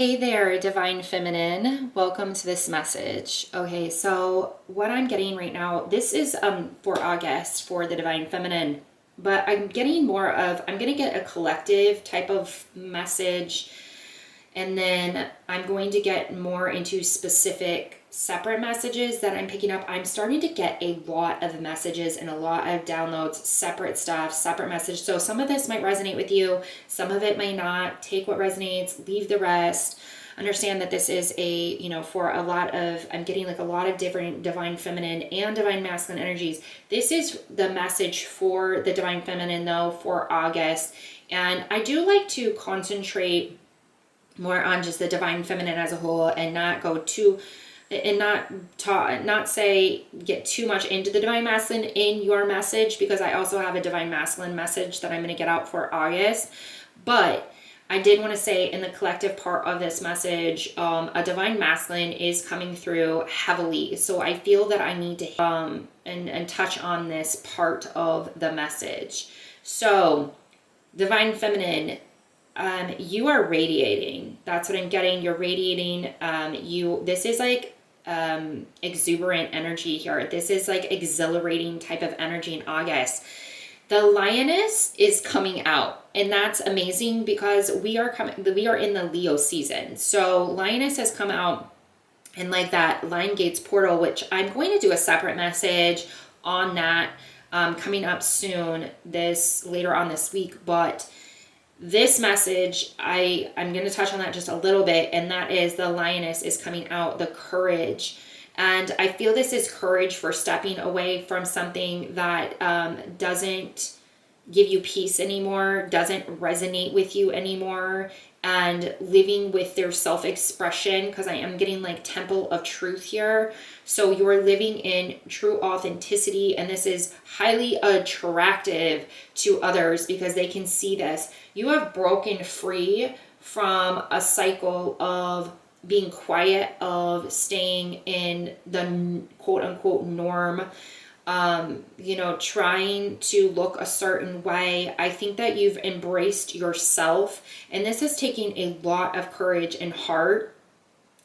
Hey there, Divine Feminine. Welcome to this message. Okay, so what I'm getting right now, this is for August for the Divine Feminine, but I'm getting more of, I'm going to get a collective type of message, and then I'm going to get more into specific separate messages that I'm picking up. I'm starting to get a lot of messages and a lot of downloads, separate stuff, separate message. So some of this might resonate with you, some of it may not. Take what resonates, leave the rest. Understand that this is for a lot of, I'm getting like a lot of different divine feminine and divine masculine energies. This is the message for the divine feminine though for August. And I do like to concentrate more on just the divine feminine as a whole and not go too and not say get too much into the divine masculine in your message, because I also have a divine masculine message that I'm going to get out for August. But I did want to say in the collective part of this message, a divine masculine is coming through heavily. So I feel that I need to and touch on this part of the message. So divine feminine, you are radiating. That's what I'm getting. You're radiating. This is like exuberant energy here. This is like exhilarating type of energy in August. The Lioness is coming out, and that's amazing because we are in the Leo season. So Lioness has come out in like that Lion Gates portal, which I'm going to do a separate message on that coming up soon, this later on this week. But this message, I'm going to touch on that just a little bit, and that is the Lioness is coming out, the courage. And I feel this is courage for stepping away from something that doesn't give you peace anymore, doesn't resonate with you anymore, and living with their self-expression, because I am getting like temple of truth here. So you're living in true authenticity, and this is highly attractive to others because they can see this. You have broken free from a cycle of being quiet, of staying in the quote unquote norm, trying to look a certain way. I think that you've embraced yourself, and this is taking a lot of courage and heart,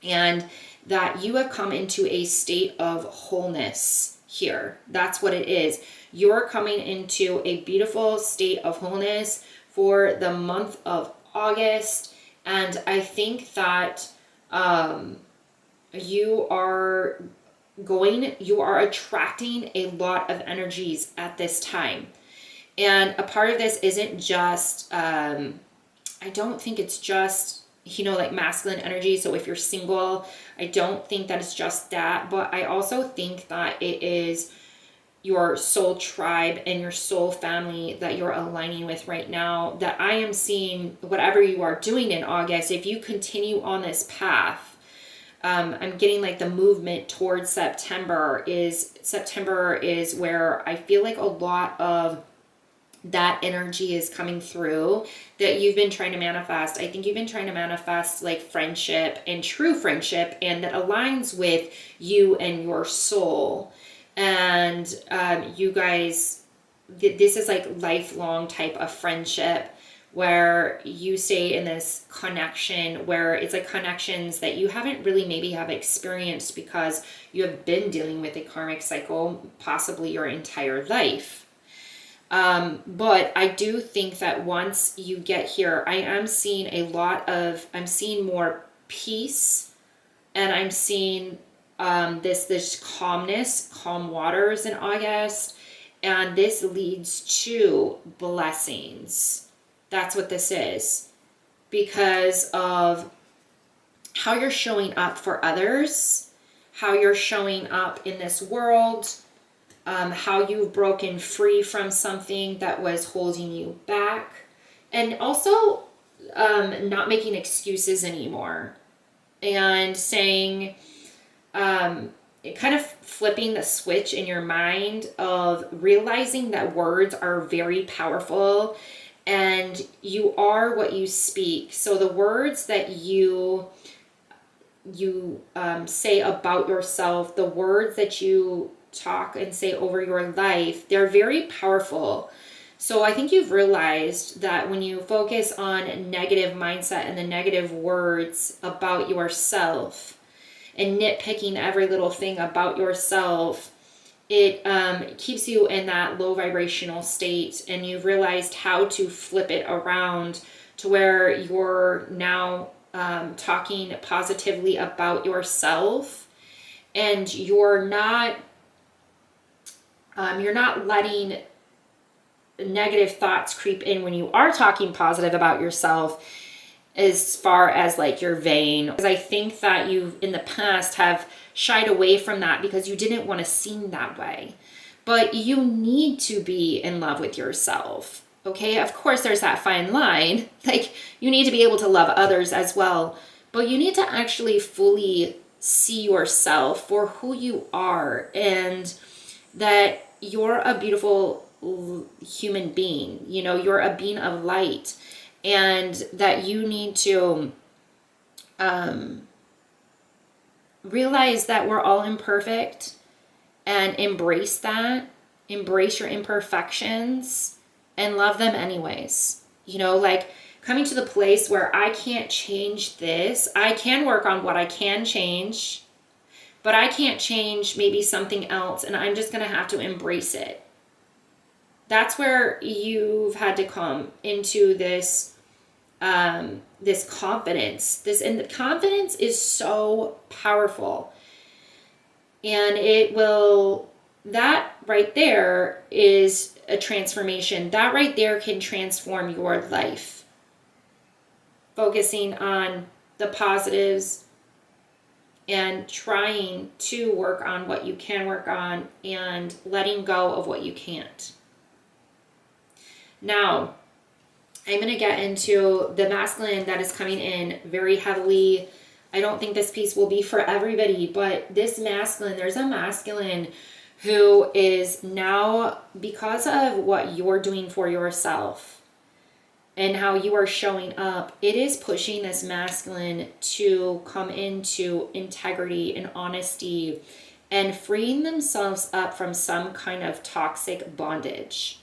and that you have come into a state of wholeness here. That's what it is. You're coming into a beautiful state of wholeness for the month of August, and I think that you are attracting a lot of energies at this time. And a part of this isn't just, I don't think it's just, like masculine energy. So if you're single, I don't think that it's just that. But I also think that it is your soul tribe and your soul family that you're aligning with right now. That I am seeing whatever you are doing in August, if you continue on this path, I'm getting like the movement towards September is where I feel like a lot of that energy is coming through that you've been trying to manifest. I think you've been trying to manifest like friendship and true friendship, and that aligns with you and your soul. And you guys, this is like lifelong type of friendship where you stay in this connection, where it's like connections that you haven't really maybe have experienced because you have been dealing with a karmic cycle possibly your entire life. But I do think that once you get here, I'm seeing more peace, and I'm seeing this calm waters in August, and this leads to blessings. That's what this is, because of how you're showing up for others, how you're showing up in this world, how you've broken free from something that was holding you back, and also not making excuses anymore, and saying, kind of flipping the switch in your mind of realizing that words are very powerful, and you are what you speak. So the words that you say about yourself, the words that you talk and say over your life, they're very powerful. So I think you've realized that when you focus on negative mindset and the negative words about yourself and nitpicking every little thing about yourself, it keeps you in that low vibrational state, and you've realized how to flip it around to where you're now talking positively about yourself, and you're not letting negative thoughts creep in when you are talking positive about yourself, as far as like your vain. Because I think that you in the past have shied away from that because you didn't want to seem that way. But you need to be in love with yourself. Okay, of course there's that fine line. Like, you need to be able to love others as well. But you need to actually fully see yourself for who you are, and that you're a beautiful human being. You know, you're a being of light, and that you need to realize that we're all imperfect and embrace that. Embrace your imperfections and love them anyways. You know, like coming to the place where I can't change this. I can work on what I can change, but I can't change maybe something else, and I'm just going to have to embrace it. That's where you've had to come into this this confidence. And the confidence is so powerful. And that right there is a transformation. That right there can transform your life. Focusing on the positives and trying to work on what you can work on and letting go of what you can't. Now, I'm going to get into the masculine that is coming in very heavily. I don't think this piece will be for everybody, but this masculine, there's a masculine who is now, because of what you're doing for yourself and how you are showing up, it is pushing this masculine to come into integrity and honesty and freeing themselves up from some kind of toxic bondage.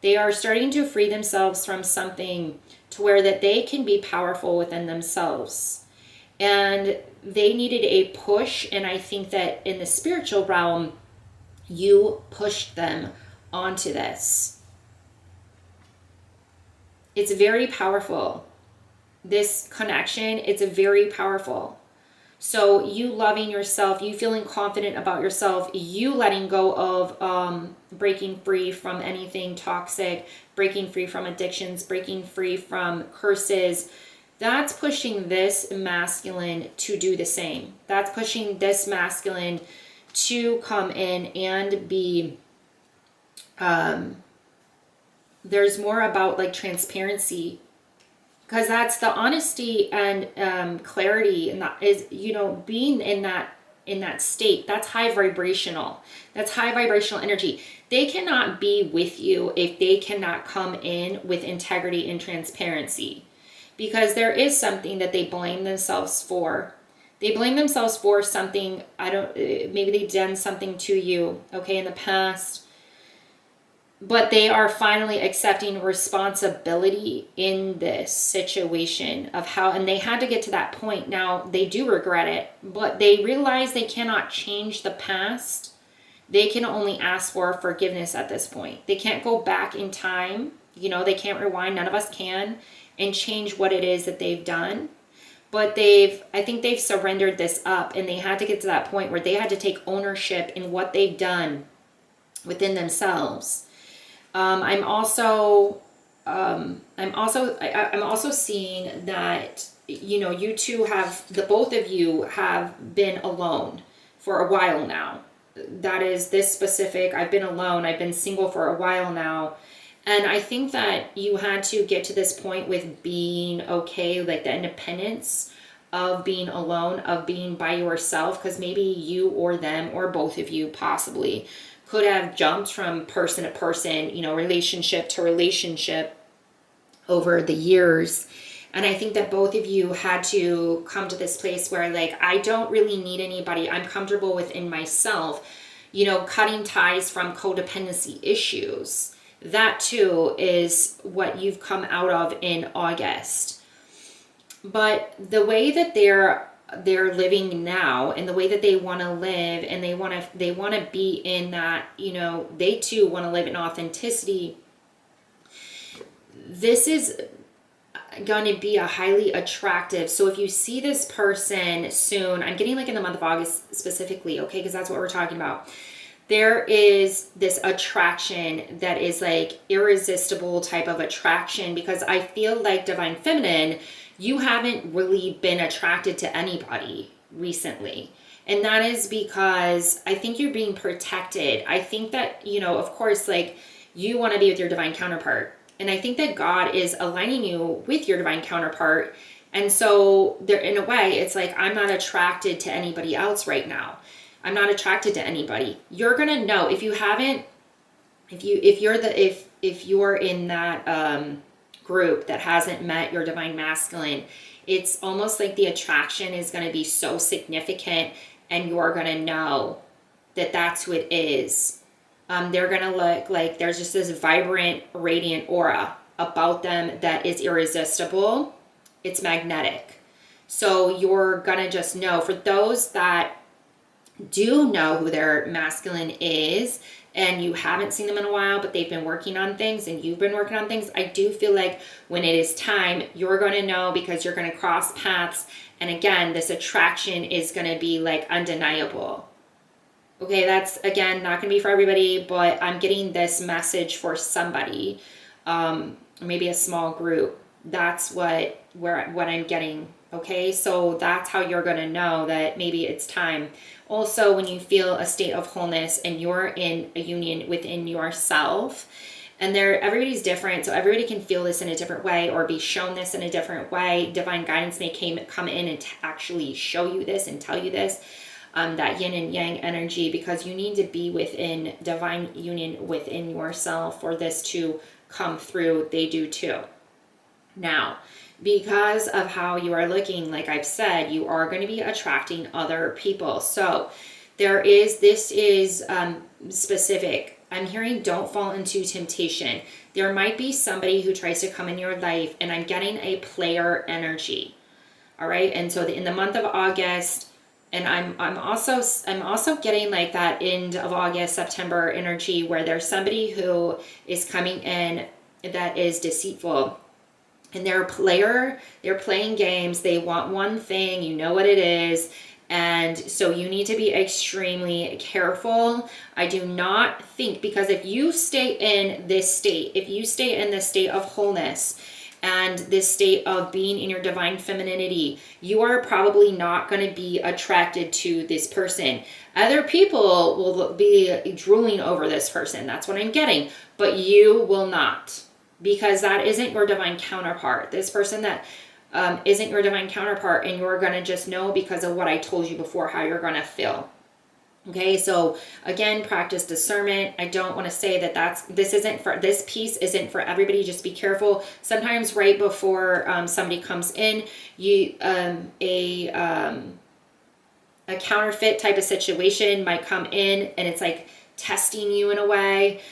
They are starting to free themselves from something to where that they can be powerful within themselves. And they needed a push, and I think that in the spiritual realm, you pushed them onto this. It's very powerful. This connection, it's very powerful. So you loving yourself, you feeling confident about yourself, you letting go of breaking free from anything toxic, breaking free from addictions, breaking free from curses, that's pushing this masculine to do the same. That's pushing this masculine to come in and be, there's more about like transparency, because that's the honesty and clarity, and that is, you know, being in that state. That's high vibrational. That's high vibrational energy. They cannot be with you if they cannot come in with integrity and transparency, because there is something that they blame themselves for. They blame themselves for something. Maybe they've done something to you, okay, in the past. But they are finally accepting responsibility in this situation of how, and they had to get to that point. Now, they do regret it, but they realize they cannot change the past. They can only ask for forgiveness at this point. They can't go back in time. You know, they can't rewind. None of us can, and change what it is that they've done. But I think they've surrendered this up, and they had to get to that point where they had to take ownership in what they've done within themselves. I'm also seeing that, you know, you two the both of you have been alone for a while now. That is this specific. I've been alone. I've been single for a while now. And I think that you had to get to this point with being okay, like the independence of being alone, of being by yourself, because maybe you or them or both of you possibly could have jumped from person to person, you know, relationship to relationship over the years. And I think that both of you had to come to this place where, like, I don't really need anybody. I'm comfortable within myself, you know, cutting ties from codependency issues. that too is what you've come out of in August. But the way that they're living now, and the way that they want to live, and they want to be in that, they too want to live in authenticity. This is going to be a highly attractive. So if you see this person soon, I'm getting like in the month of August specifically, okay, because that's what we're talking about. There is this attraction that is like irresistible type of attraction, because I feel like Divine Feminine, you haven't really been attracted to anybody recently. And that is because I think you're being protected. I think that, of course, like you want to be with your divine counterpart. And I think that God is aligning you with your divine counterpart. And so there, in a way, it's like, I'm not attracted to anybody else right now. I'm not attracted to anybody. You're going to know if you haven't, if you're in that group that hasn't met your divine masculine, it's almost like the attraction is going to be so significant, and you're going to know that that's who it is. They're going to look like there's just this vibrant, radiant aura about them that is irresistible. It's magnetic. So you're going to just know. For those that do know who their masculine is, and you haven't seen them in a while, but they've been working on things and you've been working on things, I do feel like when it is time, you're going to know, because you're going to cross paths. And again, this attraction is going to be like undeniable. Okay, that's, again, not going to be for everybody, but I'm getting this message for somebody, maybe a small group. That's what I'm getting. Okay, so that's how you're going to know that maybe it's time. Also, when you feel a state of wholeness and you're in a union within yourself, and everybody's different, so everybody can feel this in a different way or be shown this in a different way. Divine guidance may come in and actually show you this and tell you this. That yin and yang energy, because you need to be within divine union within yourself for this to come through. They do too. Now, because of how you are looking, like I've said, you are going to be attracting other people. So this is specific. I'm hearing don't fall into temptation. There might be somebody who tries to come in your life, and I'm getting a player energy. All right. And so in the month of August, and I'm also getting like that end of August, September energy, where there's somebody who is coming in that is deceitful, and they're playing games. They want one thing, you know what it is. And so you need to be extremely careful. I do not think, because if you stay in this state, of wholeness, and this state of being in your divine femininity, you are probably not going to be attracted to this person. Other people will be drooling over this person. That's what I'm getting. But you will not, because that isn't your divine counterpart. This person that isn't your divine counterpart, and you're going to just know because of what I told you before how you're going to feel. Okay, so again, practice discernment. I don't want to say that this piece isn't for everybody. Just be careful. Sometimes right before somebody comes in, a counterfeit type of situation might come in, and it's like testing you in a way,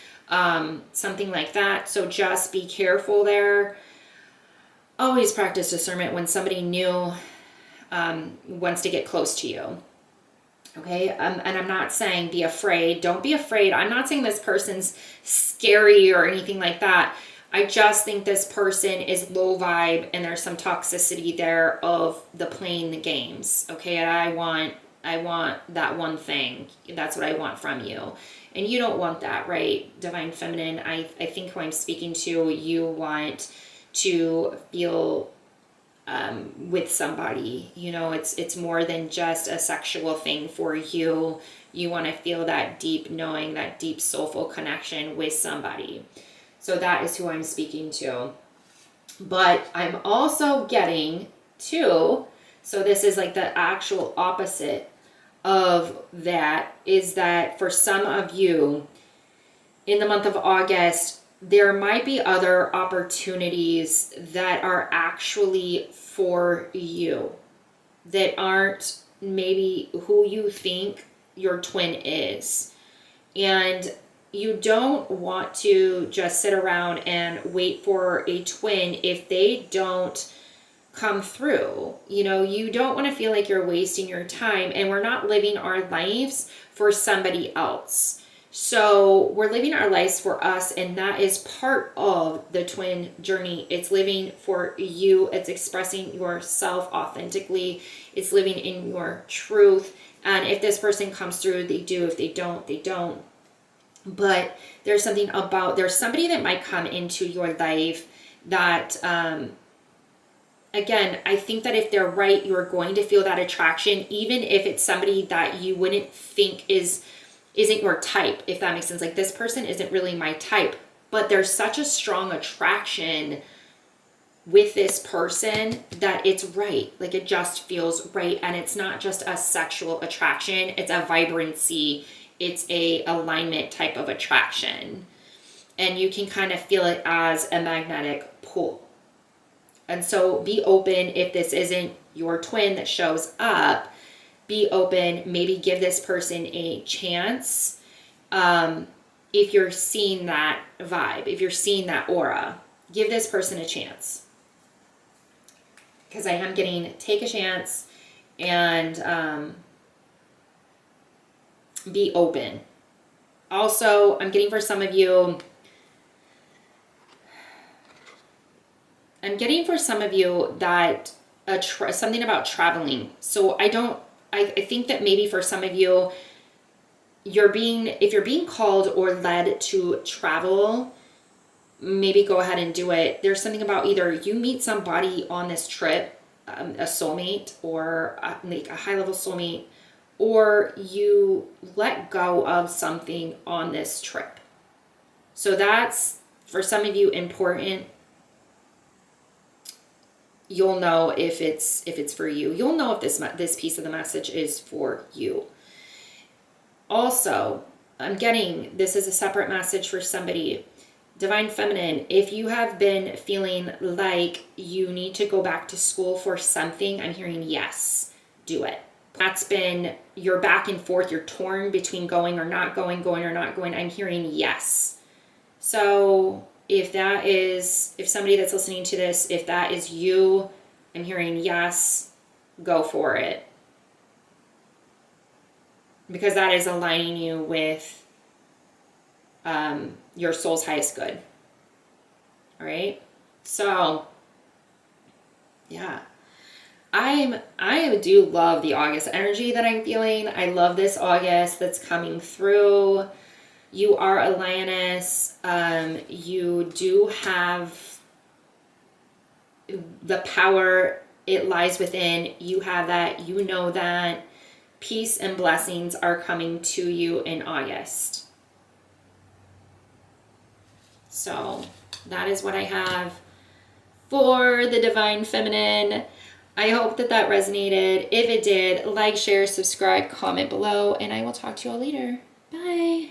something like that. So just be careful there. Always practice discernment when somebody new wants to get close to you. Okay, and I'm not saying be afraid. Don't be afraid. I'm not saying this person's scary or anything like that. I just think this person is low vibe, and there's some toxicity there of the playing the games. Okay, and I want that one thing. That's what I want from you. And you don't want that, right? Divine Feminine, I think who I'm speaking to, you want to feel with somebody. It's more than just a sexual thing for you. You want to feel that deep knowing, that deep soulful connection with somebody. So that is who I'm speaking to. But I'm also getting to, so this is like the actual opposite of that, is that for some of you in the month of August, there might be other opportunities that are actually for you, that aren't maybe who you think your twin is. And you don't want to just sit around and wait for a twin if they don't come through. You know, you don't want to feel like you're wasting your time, and we're not living our lives for somebody else. So we're living our lives for us, and that is part of the twin journey. It's living for you. It's expressing yourself authentically. It's living in your truth. And if this person comes through, they do. If they don't, they don't. But there's something about, there's somebody that might come into your life that, again, I think that if they're right, you're going to feel that attraction, even if it's somebody that you wouldn't think isn't your type, if that makes sense. Like, this person isn't really my type, but there's such a strong attraction with this person that it's right. Like, it just feels right. And it's not just a sexual attraction, it's a vibrancy, it's a alignment type of attraction. And you can kind of feel it as a magnetic pull. And so be open if this isn't your twin that shows up. Be open, maybe give this person a chance. If you're seeing that vibe, if you're seeing that aura, give this person a chance. Because I am getting take a chance and be open. Also, I'm getting for some of you, that something about traveling. So I think that maybe for some of you, if you're being called or led to travel, maybe go ahead and do it. There's something about either you meet somebody on this trip, a soulmate or like a high level soulmate, or you let go of something on this trip. So that's, for some of you, important. You'll know if it's for you. You'll know if this piece of the message is for you. Also, I'm getting, this is a separate message for somebody. Divine Feminine, if you have been feeling like you need to go back to school for something, I'm hearing yes, do it. That's been, you're back and forth, you're torn between going or not going, going or not going, I'm hearing yes. So if somebody that's listening to this, if that is you, I'm hearing yes, go for it. Because that is aligning you with your soul's highest good. All right. So yeah, I do love the August energy that I'm feeling. I love this August that's coming through. You are a lioness. You do have the power. It lies within. You have that. You know that. Peace and blessings are coming to you in August. So that is what I have for the Divine Feminine. I hope that resonated. If it did, like, share, subscribe, comment below, and I will talk to you all later. Bye.